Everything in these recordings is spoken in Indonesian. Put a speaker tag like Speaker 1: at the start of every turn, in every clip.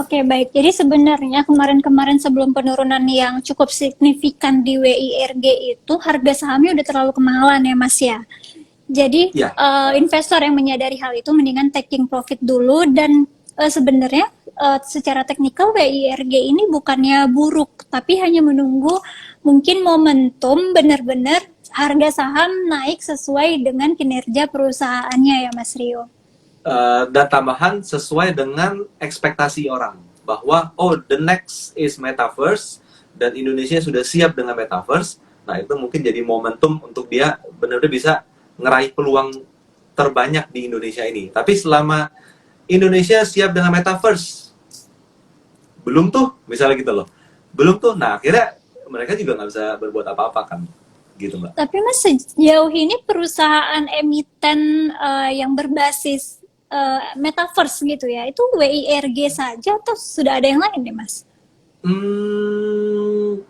Speaker 1: Oke, baik. Jadi sebenarnya kemarin-kemarin sebelum penurunan yang cukup signifikan di WIRG itu harga sahamnya udah terlalu kemahalan ya, Mas ya. Jadi
Speaker 2: Ya,
Speaker 1: investor yang menyadari hal itu mendingan taking profit dulu dan sebenarnya secara teknikal WIRG ini bukannya buruk, tapi hanya menunggu mungkin momentum benar-benar harga saham naik sesuai dengan kinerja perusahaannya ya Mas Rio.
Speaker 2: dan tambahan sesuai dengan ekspektasi orang bahwa oh the next is metaverse dan Indonesia sudah siap dengan metaverse. Nah itu mungkin jadi momentum untuk dia benar-benar bisa ngeraih peluang terbanyak di Indonesia ini. Tapi selama Indonesia siap dengan metaverse, belum tuh misalnya gitu loh, belum tuh. Nah akhirnya mereka juga nggak bisa berbuat apa-apa kan, gitu mbak.
Speaker 1: Tapi Mas sejauh ini perusahaan emiten yang berbasis metaverse gitu ya, itu WIRG saja atau sudah ada yang lain nih Mas?
Speaker 2: Hmm,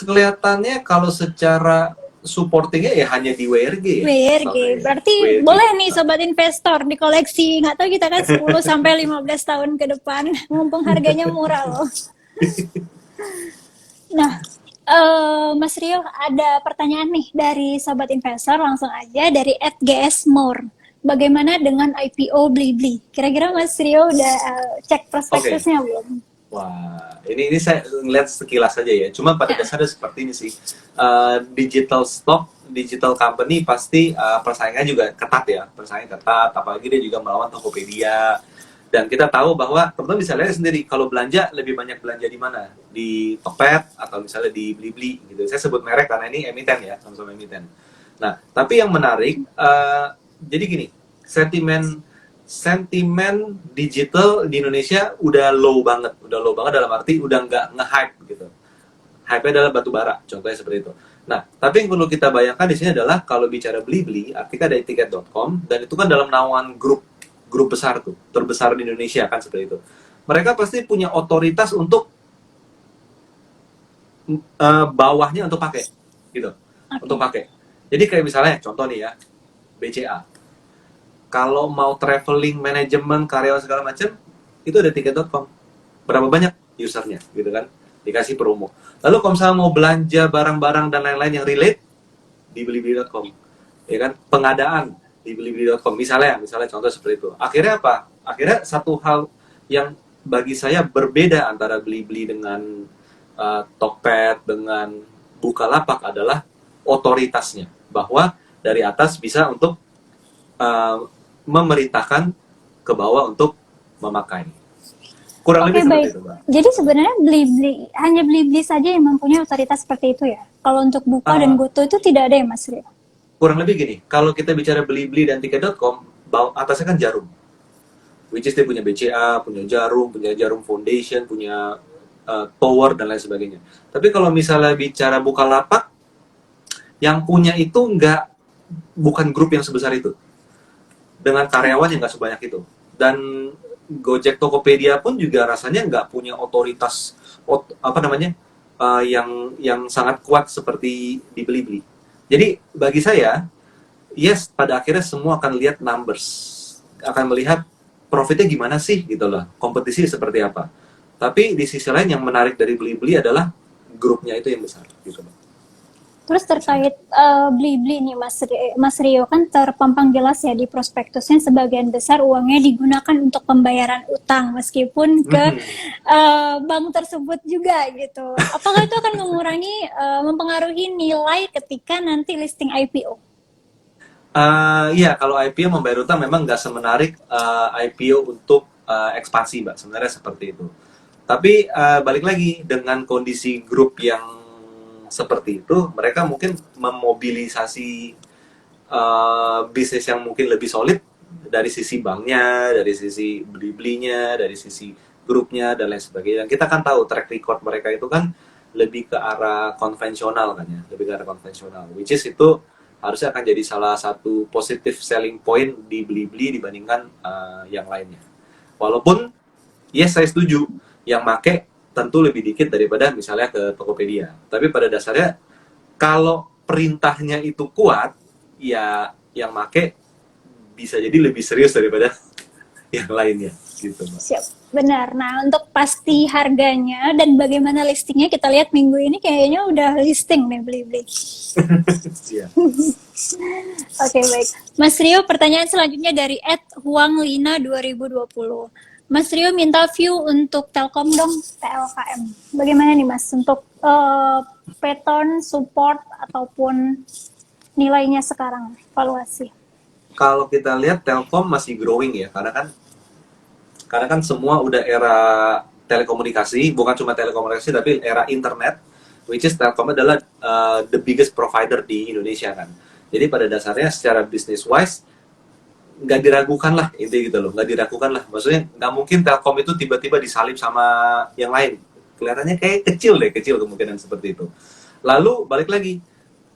Speaker 2: kelihatannya kalau secara supportingnya ya hanya di WRG ya,
Speaker 1: WIRG,
Speaker 2: setahu saya.
Speaker 1: berarti
Speaker 2: WRG.
Speaker 1: boleh nih sobat investor di koleksi, nggak tahu kita kan 10 sampai 15 tahun ke depan, mumpung harganya murah loh. Nah, Mas Rio ada pertanyaan nih dari sobat investor langsung aja dari @gsmore. Bagaimana dengan IPO Blibli? Kira-kira Mas Rio udah cek
Speaker 2: Oke.
Speaker 1: prospektusnya belum?
Speaker 2: Wah, ini saya ngeliat sekilas saja ya. Cuma pada dasarnya seperti ini sih. Digital stock, digital company pasti persaingannya juga ketat ya. Persaingan ketat, apalagi dia juga melawan Tokopedia. Dan kita tahu bahwa teman-teman bisa lihat sendiri kalau belanja lebih banyak belanja di mana? Di Tokped atau misalnya di Blibli gitu. Saya sebut merek karena ini emiten ya, sama-sama emiten. Nah, tapi yang menarik, jadi gini, sentimen sentimen digital di Indonesia udah low banget dalam arti udah nggak nge-hype gitu. Hype-nya adalah batu bara, contohnya seperti itu. Nah, tapi yang perlu kita bayangkan di sini adalah kalau bicara Blibli, artikel dari tiket.com dan itu kan dalam naungan grup besar tuh, terbesar di Indonesia kan seperti itu. Mereka pasti punya otoritas untuk bawahnya untuk pakai gitu, untuk
Speaker 1: Oke.
Speaker 2: pakai. Jadi kayak misalnya contoh nih ya, BCA. Kalau mau traveling manajemen karyawan segala macam itu ada tiket.com, berapa banyak usernya gitu kan, dikasih promo. Lalu kalau misalnya mau belanja barang-barang dan lain-lain yang relate di blibli.com, ya kan, pengadaan di blibli.com misalnya contoh seperti itu. Akhirnya apa, akhirnya satu hal yang bagi saya berbeda antara Blibli dengan Tokped dengan Bukalapak adalah otoritasnya, bahwa dari atas bisa untuk uh, memerintahkan ke bawah untuk memakai. Kurang
Speaker 1: Oke,
Speaker 2: lebih seperti
Speaker 1: baik.
Speaker 2: itu, Mbak.
Speaker 1: Jadi sebenarnya hanya Blibli saja yang mempunyai otoritas seperti itu ya. Kalau untuk Buka dan
Speaker 2: Uh,
Speaker 1: Goto itu tidak ada ya Mas Rio.
Speaker 2: kurang lebih gini, kalau kita bicara beli-beli dan tiket.com, atasnya kan Jarum. Which is dia punya BCA, punya Jarum Foundation, punya Tower, dan lain sebagainya. Tapi kalau misalnya bicara Bukalapak, yang punya itu bukan grup yang sebesar itu. Dengan karyawan yang nggak sebanyak itu. Dan Gojek Tokopedia pun juga rasanya nggak punya otoritas apa namanya yang sangat kuat seperti di Blibli. Jadi bagi saya, yes, pada akhirnya semua akan lihat numbers, akan melihat profitnya gimana sih gitu loh, kompetisi seperti apa. Tapi di sisi lain yang menarik dari Blibli adalah grupnya itu yang besar gitu loh.
Speaker 1: Terus terkait Blibli nih Mas Rio kan terpampang jelas ya di prospektusnya sebagian besar uangnya digunakan untuk pembayaran utang meskipun ke bank tersebut juga gitu. Apakah itu akan mempengaruhi nilai ketika nanti listing IPO?
Speaker 2: Iya, kalau IPO membayar utang memang nggak semenarik IPO untuk ekspansi, Mbak. Sebenarnya seperti itu. Tapi balik lagi dengan kondisi grup yang seperti itu, mereka mungkin memobilisasi bisnis yang mungkin lebih solid dari sisi banknya, dari sisi beli-belinya, dari sisi grupnya dan lain sebagainya. Dan kita kan tahu track record mereka itu kan lebih ke arah konvensional kan ya, lebih ke arah konvensional. Which is itu harusnya akan jadi salah satu positive selling point di beli-beli dibandingkan yang lainnya. Walaupun yes saya setuju, yang make tentu lebih dikit daripada misalnya ke Tokopedia. Tapi pada dasarnya kalau perintahnya itu kuat, ya yang make bisa jadi lebih serius daripada yang lainnya gitu Mbak.
Speaker 1: Siap, benar. Nah, untuk pasti harganya dan bagaimana listingnya, kita lihat minggu ini kayaknya udah listing nih Blibli.
Speaker 2: Iya.
Speaker 1: Oke, baik. Mas Rio, pertanyaan selanjutnya dari @huanglina2020. Mas Rio minta view untuk Telkom dong, TLKM. Bagaimana nih Mas untuk pattern, support, ataupun nilainya sekarang, valuasi?
Speaker 2: Kalau kita lihat Telkom masih growing ya, karena kan semua udah era telekomunikasi, bukan cuma telekomunikasi tapi era internet, which is Telkom adalah the biggest provider di Indonesia kan. Jadi pada dasarnya secara business wise nggak diragukan lah itu gitu loh, nggak diragukan lah. Maksudnya nggak mungkin Telkom itu tiba-tiba disalip sama yang lain. Kelihatannya kayak kecil kemungkinan seperti itu. Lalu balik lagi,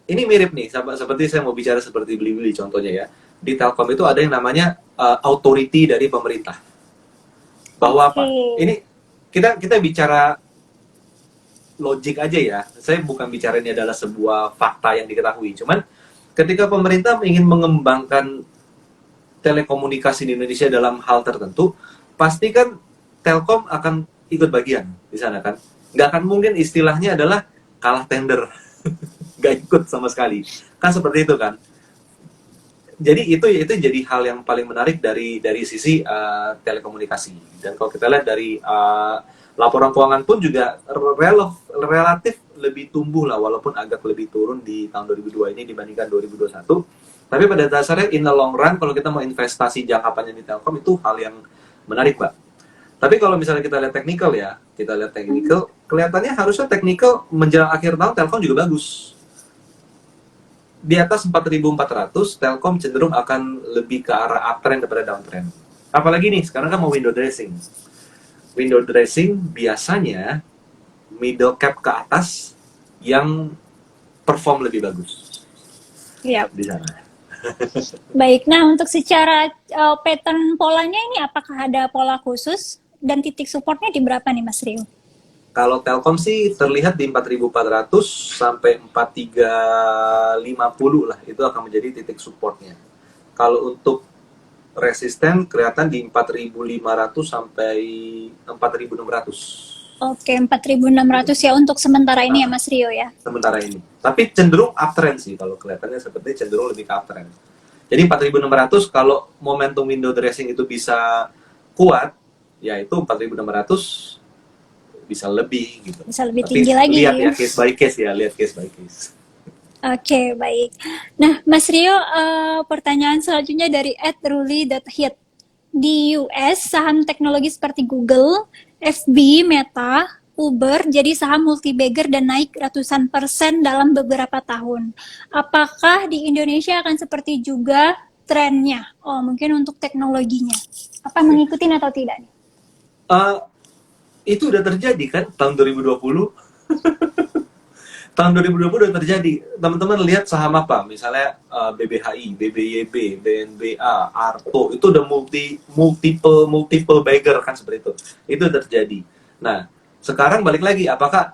Speaker 2: ini mirip nih, seperti saya mau bicara seperti Blibli contohnya ya. Di Telkom itu ada yang namanya authority dari pemerintah. Bahwa apa? Ini kita bicara logik aja ya. Saya bukan bicara ini adalah sebuah fakta yang diketahui. Cuman ketika pemerintah ingin mengembangkan telekomunikasi di Indonesia dalam hal tertentu, pasti kan Telkom akan ikut bagian di sana kan. Nggak akan mungkin istilahnya adalah kalah tender. Nggak ikut sama sekali. Kan seperti itu kan. Jadi itu jadi hal yang paling menarik dari sisi telekomunikasi. Dan kalau kita lihat dari laporan keuangan pun juga relatif lebih tumbuh lah, walaupun agak lebih turun di tahun 2002 ini dibandingkan 2021. Tapi pada dasarnya in the long run, kalau kita mau investasi jangka panjang di Telkom, itu hal yang menarik, Mbak. Tapi kalau misalnya kita lihat technical ya, kelihatannya harusnya technical menjelang akhir tahun Telkom juga bagus. Di atas 4.400, Telkom cenderung akan lebih ke arah uptrend daripada downtrend. Apalagi nih, sekarang kan mau window dressing. Window dressing biasanya middle cap ke atas yang perform lebih bagus.
Speaker 1: Iya.
Speaker 2: Di sana.
Speaker 1: Baik, nah untuk secara pattern polanya ini apakah ada pola khusus dan titik supportnya di berapa nih Mas Rio?
Speaker 2: Kalau Telkom sih terlihat di 4.400 sampai 4.350 lah, itu akan menjadi titik supportnya. Kalau untuk resisten kelihatan di 4.500 sampai 4.600.
Speaker 1: Oke, 4.600 ya untuk sementara ini ya Mas Rio ya?
Speaker 2: Sementara ini. Tapi cenderung uptrend sih, kalau kelihatannya seperti cenderung lebih ke uptrend. Jadi 4.600 kalau momentum window dressing itu bisa kuat, ya itu 4.600 bisa lebih gitu.
Speaker 1: Bisa lebih
Speaker 2: tapi
Speaker 1: tinggi lagi.
Speaker 2: Lihat ya case by case ya, lihat case by case.
Speaker 1: Oke, baik. Nah, Mas Rio, pertanyaan selanjutnya dari @ruli.hit. Di US, saham teknologi seperti Google, FB, Meta, Uber jadi saham multi-bagger dan naik ratusan persen dalam beberapa tahun. Apakah di Indonesia akan seperti juga trennya? Oh, mungkin untuk teknologinya. Apa mengikuti atau tidak?
Speaker 2: Itu udah terjadi kan tahun 2020. Tahun 2020 udah terjadi. Teman-teman lihat saham apa? Misalnya BBHI, BBYB, BNBA, Arto, itu udah multiple bagger kan seperti itu. Itu terjadi. Nah, sekarang balik lagi, apakah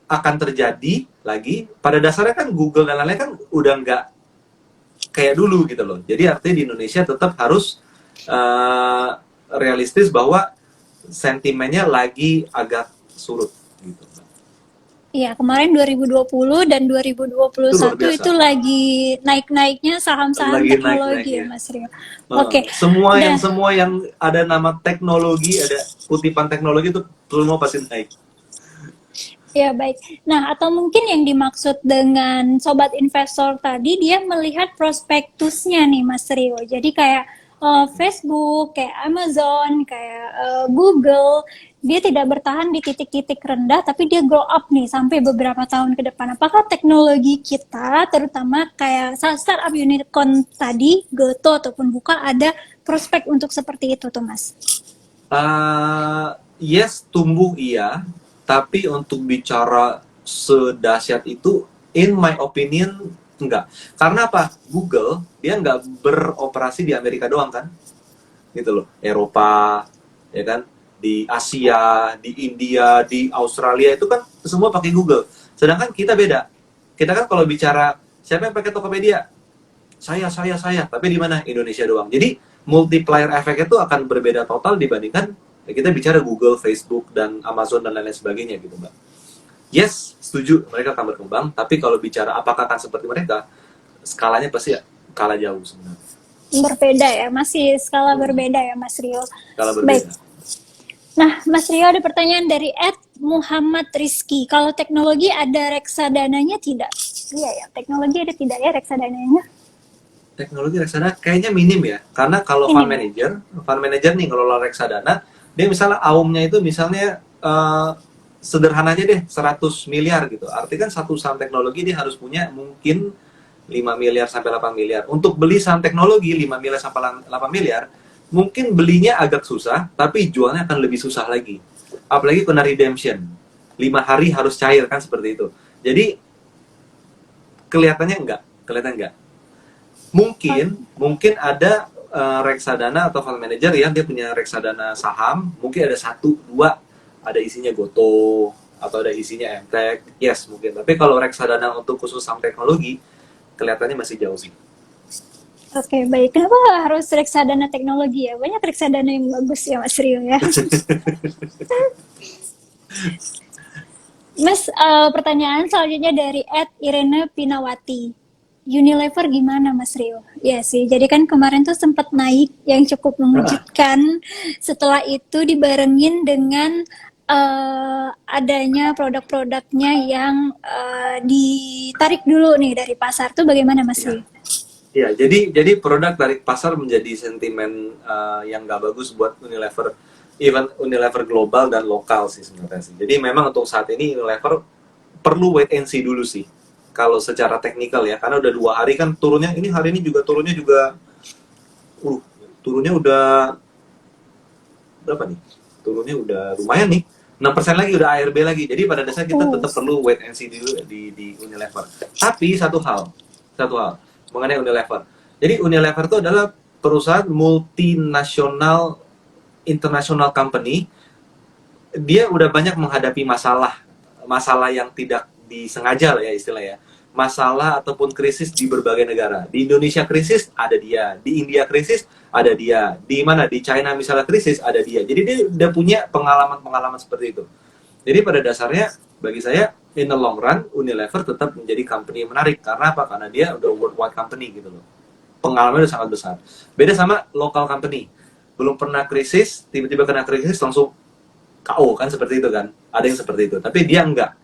Speaker 2: akan terjadi lagi? Pada dasarnya kan Google dan lain-lain kan udah nggak kayak dulu gitu loh. Jadi artinya di Indonesia tetap harus realistis bahwa sentimennya lagi agak surut gitu.
Speaker 1: Iya, kemarin 2020 dan 2021 itu lagi naik-naiknya saham-saham teknologi ya, Mas Rio. Oke.
Speaker 2: Semua yang ada nama teknologi, ada kutipan teknologi itu semua pasti naik.
Speaker 1: Ya, baik. Nah, atau mungkin yang dimaksud dengan sobat investor tadi, dia melihat prospektusnya nih, Mas Rio. Jadi kayak Facebook, kayak Amazon, kayak Google, dia tidak bertahan di titik-titik rendah, tapi dia grow up nih sampai beberapa tahun ke depan. Apakah teknologi kita, terutama kayak startup unicorn tadi, Goto ataupun Buka, ada prospek untuk seperti itu tuh, Mas?
Speaker 2: Yes, tumbuh iya, tapi untuk bicara sedahsyat itu, in my opinion, enggak. Karena apa? Google, dia nggak beroperasi di Amerika doang kan? Gitu loh. Eropa, ya kan? Di Asia, di India, di Australia, itu kan semua pakai Google. Sedangkan kita beda. Kita kan kalau bicara, siapa yang pakai Tokopedia? Saya. Tapi di mana? Indonesia doang. Jadi, multiplier efeknya itu akan berbeda total dibandingkan ya, kita bicara Google, Facebook, dan Amazon dan lain-lain sebagainya gitu Mbak. Yes, setuju mereka akan berkembang, tapi kalau bicara apakah akan seperti mereka, skalanya pasti ya kalah jauh sebenarnya.
Speaker 1: Berbeda ya, masih skala berbeda ya Mas Rio.
Speaker 2: Skala
Speaker 1: Baik.
Speaker 2: berbeda.
Speaker 1: Nah, Mas Rio ada pertanyaan dari Muhammad Rizky. Kalau teknologi ada reksadananya tidak? Iya ya, teknologi ada tidak ya reksadananya?
Speaker 2: Teknologi reksadana kayaknya minim ya, karena kalau fund manager nih ngelola reksadana, dia misalnya AUM-nya itu misalnya sederhana aja deh 100 miliar gitu. Artinya kan satu saham teknologi dia harus punya mungkin 5 miliar sampai 8 miliar. Untuk beli saham teknologi 5 miliar sampai 8 miliar, mungkin belinya agak susah, tapi jualnya akan lebih susah lagi. Apalagi kena redemption. 5 hari harus cair kan seperti itu. Jadi kelihatannya enggak. Mungkin ada reksadana atau fund manager yang dia punya reksadana saham, mungkin ada 1-2 ada isinya Goto atau ada isinya MTEK, yes mungkin. Tapi kalau reksadana untuk khusus saham teknologi, kelihatannya masih jauh sih.
Speaker 1: Oke, baik. Kenapa harus reksadana teknologi ya? Banyak reksadana yang bagus ya Mas Rio ya. Mas, pertanyaan selanjutnya dari Irene Pinawati. Unilever gimana Mas Rio? Ya sih, jadi kan kemarin tuh sempat naik yang cukup mengejutkan. Setelah itu dibarengin dengan adanya produk-produknya yang ditarik dulu nih dari pasar. Tuh bagaimana Mas Rio?
Speaker 2: Ya, jadi produk dari pasar menjadi sentimen yang gak bagus buat Unilever, even Unilever global dan lokal sih sebenarnya sih. Jadi memang untuk saat ini Unilever perlu wait and see dulu sih. Kalau secara teknikal ya, karena udah 2 hari kan turunnya, ini hari ini juga turunnya udah berapa nih? Turunnya udah lumayan nih, 6% lagi udah ARB lagi. Jadi pada dasarnya kita tetap perlu wait and see dulu di Unilever. Tapi satu hal mengenai Unilever. Jadi Unilever itu adalah perusahaan multinasional, international company. Dia udah banyak menghadapi masalah yang tidak disengaja lah ya istilahnya. Masalah ataupun krisis di berbagai negara. Di Indonesia krisis ada dia, di India krisis ada dia, di mana di China misalnya krisis ada dia. Jadi dia udah punya pengalaman seperti itu. Jadi pada dasarnya bagi saya in the long run Unilever tetap menjadi company yang menarik. Karena apa? Karena dia udah worldwide company gitu loh. Pengalamannya udah sangat besar. Beda sama local company. Belum pernah krisis, tiba-tiba kena krisis langsung KO kan seperti itu kan. Ada yang seperti itu. Tapi dia enggak.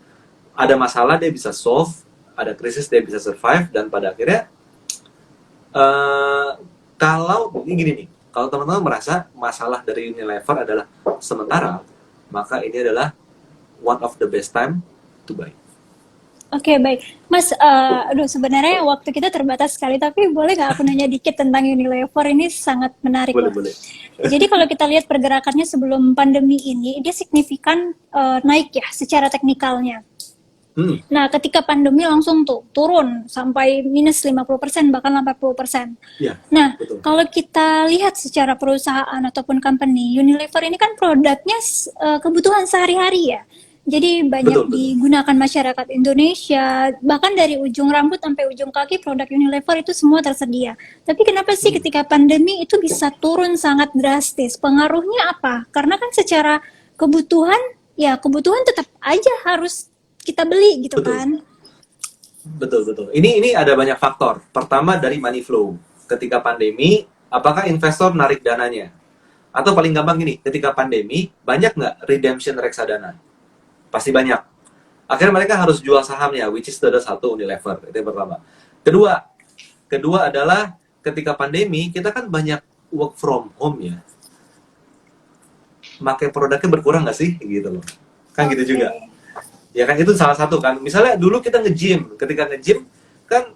Speaker 2: Ada masalah dia bisa solve, ada krisis dia bisa survive, dan pada akhirnya kalau gini nih, kalau teman-teman merasa masalah dari Unilever adalah sementara, maka ini adalah one of the best time to buy.
Speaker 1: Oke, baik. Mas, sebenarnya waktu kita terbatas sekali, tapi boleh nggak aku nanya dikit tentang Unilever? Ini sangat menarik.
Speaker 2: Boleh.
Speaker 1: Jadi kalau kita lihat pergerakannya sebelum pandemi ini, dia signifikan naik ya secara teknikalnya. Nah, ketika pandemi langsung turun sampai minus 50%, bahkan 80%.
Speaker 2: Ya,
Speaker 1: nah,
Speaker 2: betul.
Speaker 1: Kalau kita lihat secara perusahaan ataupun company, Unilever ini kan produknya kebutuhan sehari-hari ya. Jadi banyak digunakan masyarakat Indonesia, bahkan dari ujung rambut sampai ujung kaki produk Unilever itu semua tersedia. Tapi kenapa sih ketika pandemi itu bisa turun sangat drastis? Pengaruhnya apa? Karena kan secara kebutuhan tetap aja harus kita beli gitu kan.
Speaker 2: Betul. Ini ada banyak faktor. Pertama dari money flow. Ketika pandemi, apakah investor narik dananya? Atau paling gampang gini, ketika pandemi, banyak nggak redemption reksadana? Pasti banyak. Akhirnya mereka harus jual sahamnya, which is ada satu Unilever. Itu yang pertama. Kedua adalah ketika pandemi, kita kan banyak work from home ya. Pakai produknya berkurang nggak sih? Gitu loh. Kan gitu juga. Ya kan itu salah satu kan. Misalnya dulu kita nge-gym, ketika nge-gym kan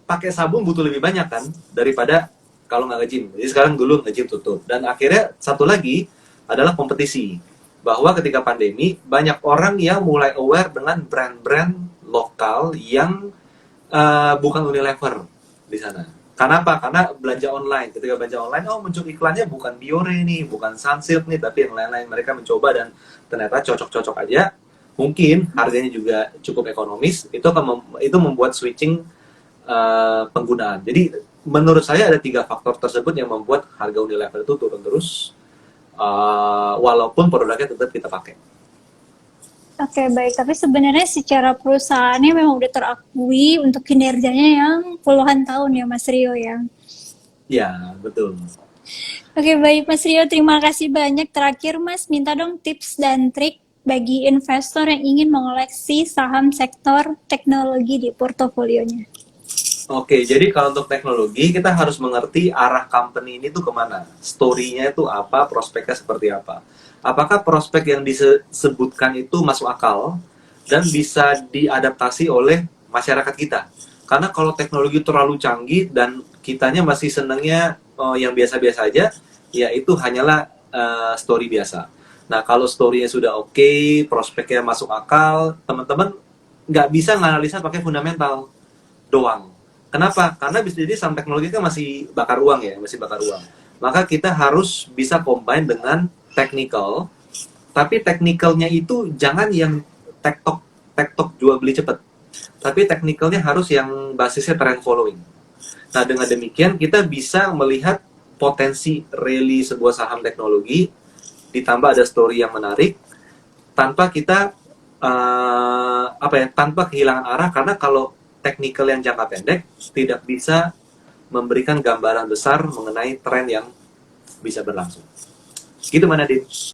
Speaker 2: pakai sabun butuh lebih banyak kan daripada kalau nggak nge-gym. Jadi sekarang dulu nge-gym tutup. Dan akhirnya satu lagi adalah kompetisi. Bahwa ketika pandemi banyak orang yang mulai aware dengan brand-brand lokal yang bukan Unilever di sana. Karena apa? Karena belanja online. Ketika belanja online, muncul iklannya bukan Biore nih, bukan Sunsilk nih, tapi yang lain-lain. Mereka mencoba dan ternyata cocok-cocok aja. Mungkin harganya juga cukup ekonomis. Itu membuat switching penggunaan. Jadi menurut saya ada 3 faktor tersebut yang membuat harga Unilever itu turun terus, walaupun produknya tetap kita pakai.
Speaker 1: Oke, baik. Tapi sebenarnya secara perusahaannya memang udah terakui untuk kinerjanya yang puluhan tahun ya, Mas Rio ya.
Speaker 2: Ya, betul.
Speaker 1: Oke, baik Mas Rio, terima kasih banyak. Terakhir Mas, minta dong tips dan trik bagi investor yang ingin mengoleksi saham sektor teknologi di portofolionya.
Speaker 2: Oke, jadi kalau untuk teknologi, kita harus mengerti arah company ini tuh kemana. Story-nya itu apa, prospeknya seperti apa. Apakah prospek yang disebutkan itu masuk akal dan bisa diadaptasi oleh masyarakat kita. Karena kalau teknologi terlalu canggih dan kitanya masih senangnya yang biasa-biasa aja, ya itu hanyalah story biasa. Nah, kalau story-nya sudah oke, prospeknya masuk akal, teman-teman nggak bisa nganalisa pakai fundamental doang. Kenapa? Karena bisa jadi saham teknologi kan masih bakar uang ya, masih bakar uang. Maka kita harus bisa combine dengan technical, tapi technicalnya itu jangan yang tektok tektok jual beli cepat. Tapi technicalnya harus yang basisnya trend following. Nah, dengan demikian kita bisa melihat potensi rally sebuah saham teknologi, ditambah ada story yang menarik, tanpa kita tanpa kehilangan arah, karena kalau technical yang jangka pendek tidak bisa memberikan gambaran besar mengenai tren yang bisa berlangsung. Gitu, Mana Dit?